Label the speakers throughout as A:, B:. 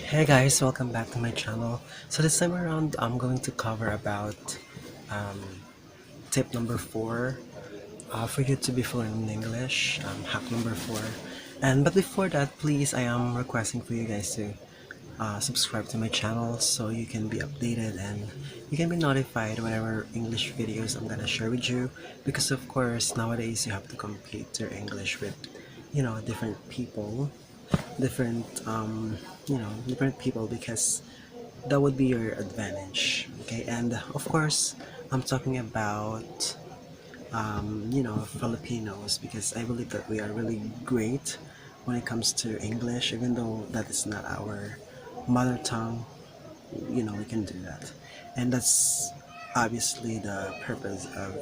A: Hey guys, welcome back to my channel. So this time around, I'm going to cover about um, tip number 4 for you to be fluent in English, hack number 4. But before that, please, I am requesting for you guys to subscribe to my channel so you can be updated and you can be notified whenever English videos I'm gonna share with you. Because of course, nowadays you have to complete your English with, different people, different different people, because that would be your advantage. Okay, and of course I'm talking about Filipinos, because I believe that we are really great when it comes to English, even though that is not our mother tongue. We can do that, and that's obviously the purpose of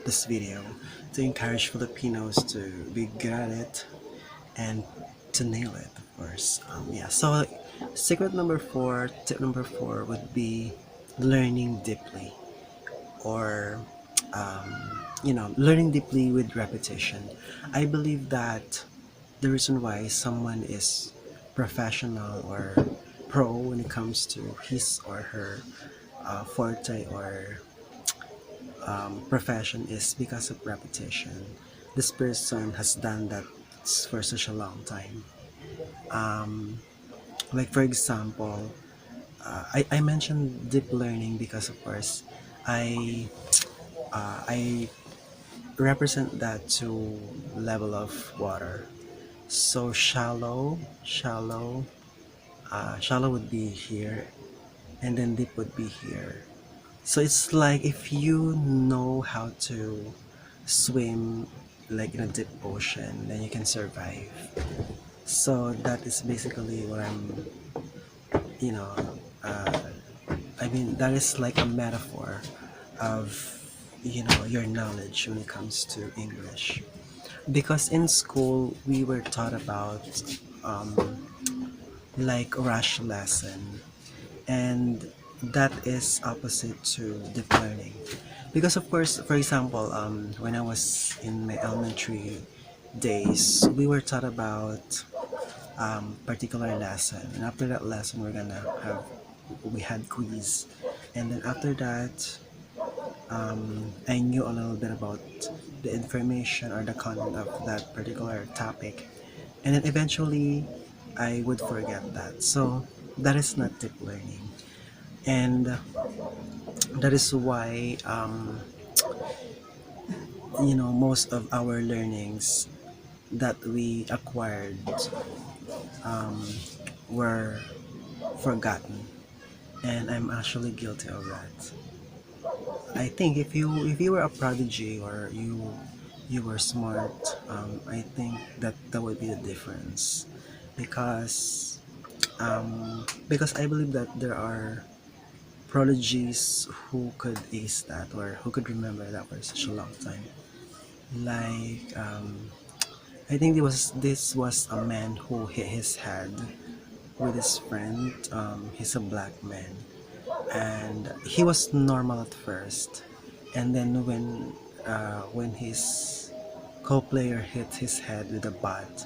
A: this video, to encourage Filipinos to be good at it and to nail it, of course. Yeah, so secret number 4, tip number 4 would be learning deeply, or learning deeply with repetition. I believe that the reason why someone is professional or pro when it comes to his or her forte or profession is because of repetition. This person has done that for such a long time. um, like for example, I mentioned deep learning because of course I represent that to level of water. So shallow would be here, and then deep would be here. So it's like if you know how to swim like in a deep ocean, then you can survive. So that is basically what I'm, you know, uh, I mean, that is like a metaphor of, your knowledge when it comes to English. Because in school, we were taught about um, like rush lesson, and that is opposite to deep learning. Because of course, for example, when I was in my elementary days, we were taught about particular lesson, and after that lesson we had quiz, and then after that I knew a little bit about the information or the content of that particular topic, and then eventually I would forget that. So that is not deep learning, and that is why most of our learnings that we acquired um, were forgotten, and I'm actually guilty of that. I think if you were a prodigy, or you were smart, I think that would be the difference, because because I believe that there are prodigies who could ace that, or who could remember that for such a long time. Like I think this was a man who hit his head with his friend. He's a black man, and he was normal at first, and then when his co-player hit his head with a bat,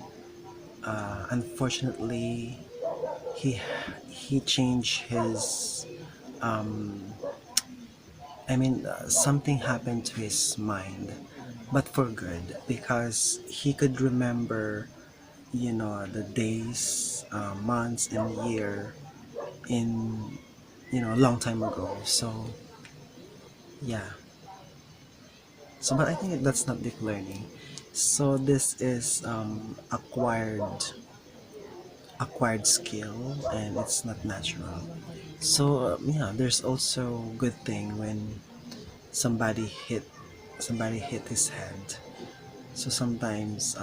A: unfortunately he changed his um, something happened to his mind, but for good, because he could remember, the days, months and year in, a long time ago. So yeah. So, but I think that's not deep learning. So this is acquired skill, and it's not natural. So yeah, there's also good thing when somebody hit somebody hit his head. So sometimes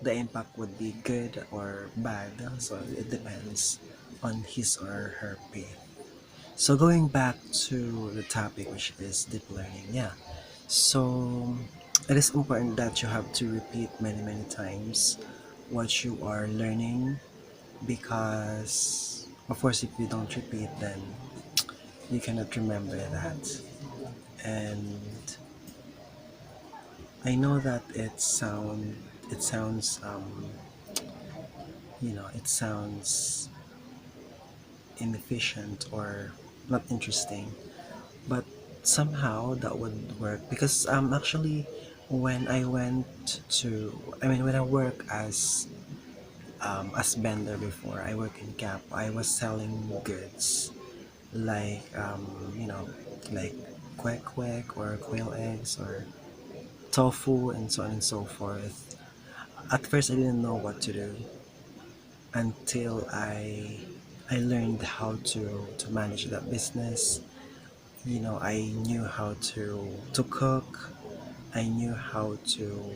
A: the impact would be good or bad. So it depends on his or her pain. So going back to the topic, which is deep learning, yeah. So it is important that you have to repeat many times what you are learning, because of course if you don't repeat, then you cannot remember that. And I know that it sounds it sounds inefficient or not interesting, but somehow that would work because actually when I went to I mean when I work as vendor before, I work in Cap, I was selling goods like like kwek kwek or quail eggs or tofu and so on and so forth. At first I didn't know what to do until I learned how to manage that business. I knew how to cook. I knew how to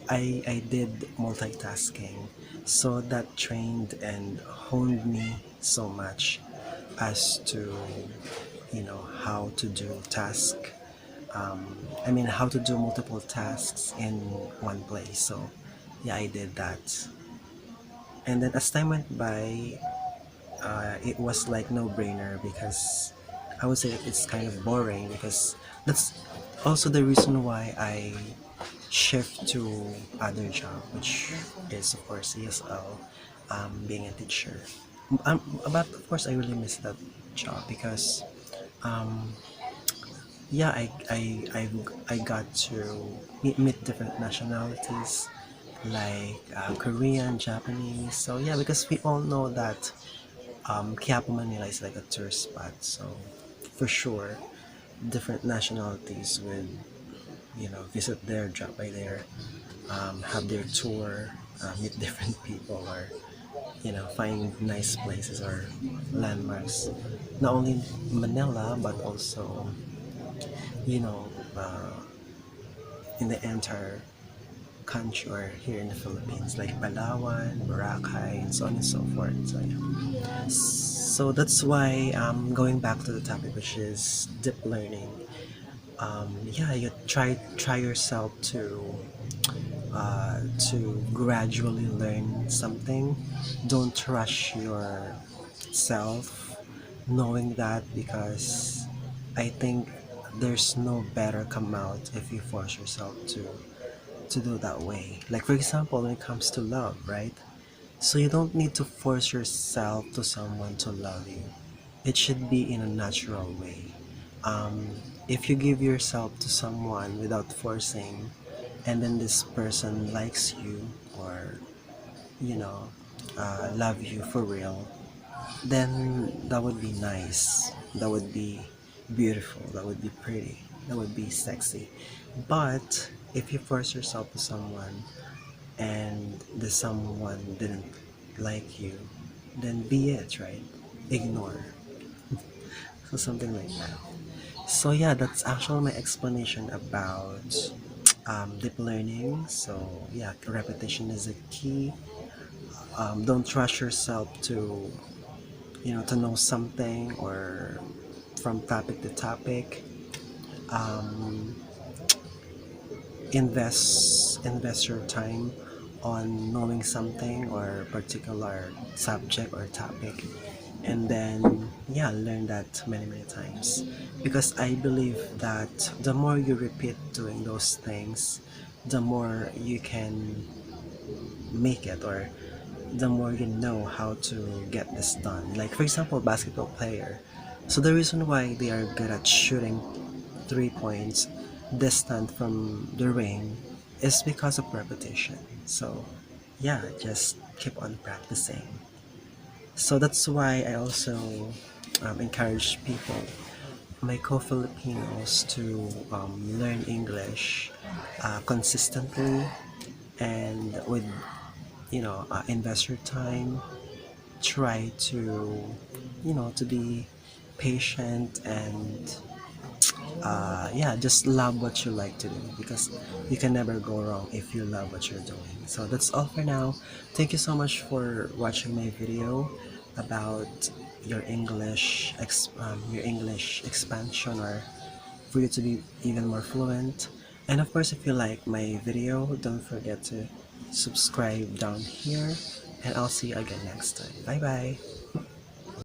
A: I did multitasking, so that trained and honed me so much as to how to do how to do multiple tasks in one place. So yeah, I did that. And then as time went by, it was like no brainer because I would say it's kind of boring because that's also the reason why I shift to other job, which is of course ESL, being a teacher. But of course I really miss that job because um, yeah, I got to meet different nationalities like Korean, Japanese. So yeah, because we all know that Quiapo, Manila is like a tourist spot. So for sure, different nationalities would visit there, drop by there, have their tour, meet different people, or find nice places or landmarks. Not only in Manila but also you know uh, in the entire country or here in the Philippines, like Palawan, Boracay, and so on and so forth. So yeah. So that's why going back to the topic, which is deep learning. Yeah, you try yourself to gradually learn something. Don't rush yourself knowing that, because I think there's no better come out if you force yourself to do that way. Like for example, when it comes to love, right? So you don't need to force yourself to someone to love you. It should be in a natural way. Um, if you give yourself to someone without forcing, and then this person likes you or you know love you for real, then that would be nice. That would be beautiful. That would be pretty. That would be sexy. But if you force yourself to someone and the someone didn't like you, then be it, right? Ignore. So something like that. So yeah, that's actually my explanation about deep learning. So yeah, repetition is a key. Don't rush yourself to know something or from topic to topic. Um, invest your time on knowing something or particular subject or topic, and then yeah, learn that many times, because I believe that the more you repeat doing those things, the more you can make it, or the more you know how to get this done. Like for example, basketball player, so the reason why they are good at shooting 3 points distant from the ring is because of repetition. So yeah, just keep on practicing. So that's why I also encourage people, my co-Filipinos, to learn English consistently, and with invest your time, try to be patient, and yeah, just love what you like to do, because you can never go wrong if you love what you're doing. So that's all for now. Thank you so much for watching my video about your English expansion, or for you to be even more fluent. And of course, if you like my video, don't forget to subscribe down here, and I'll see you again next time. Bye bye.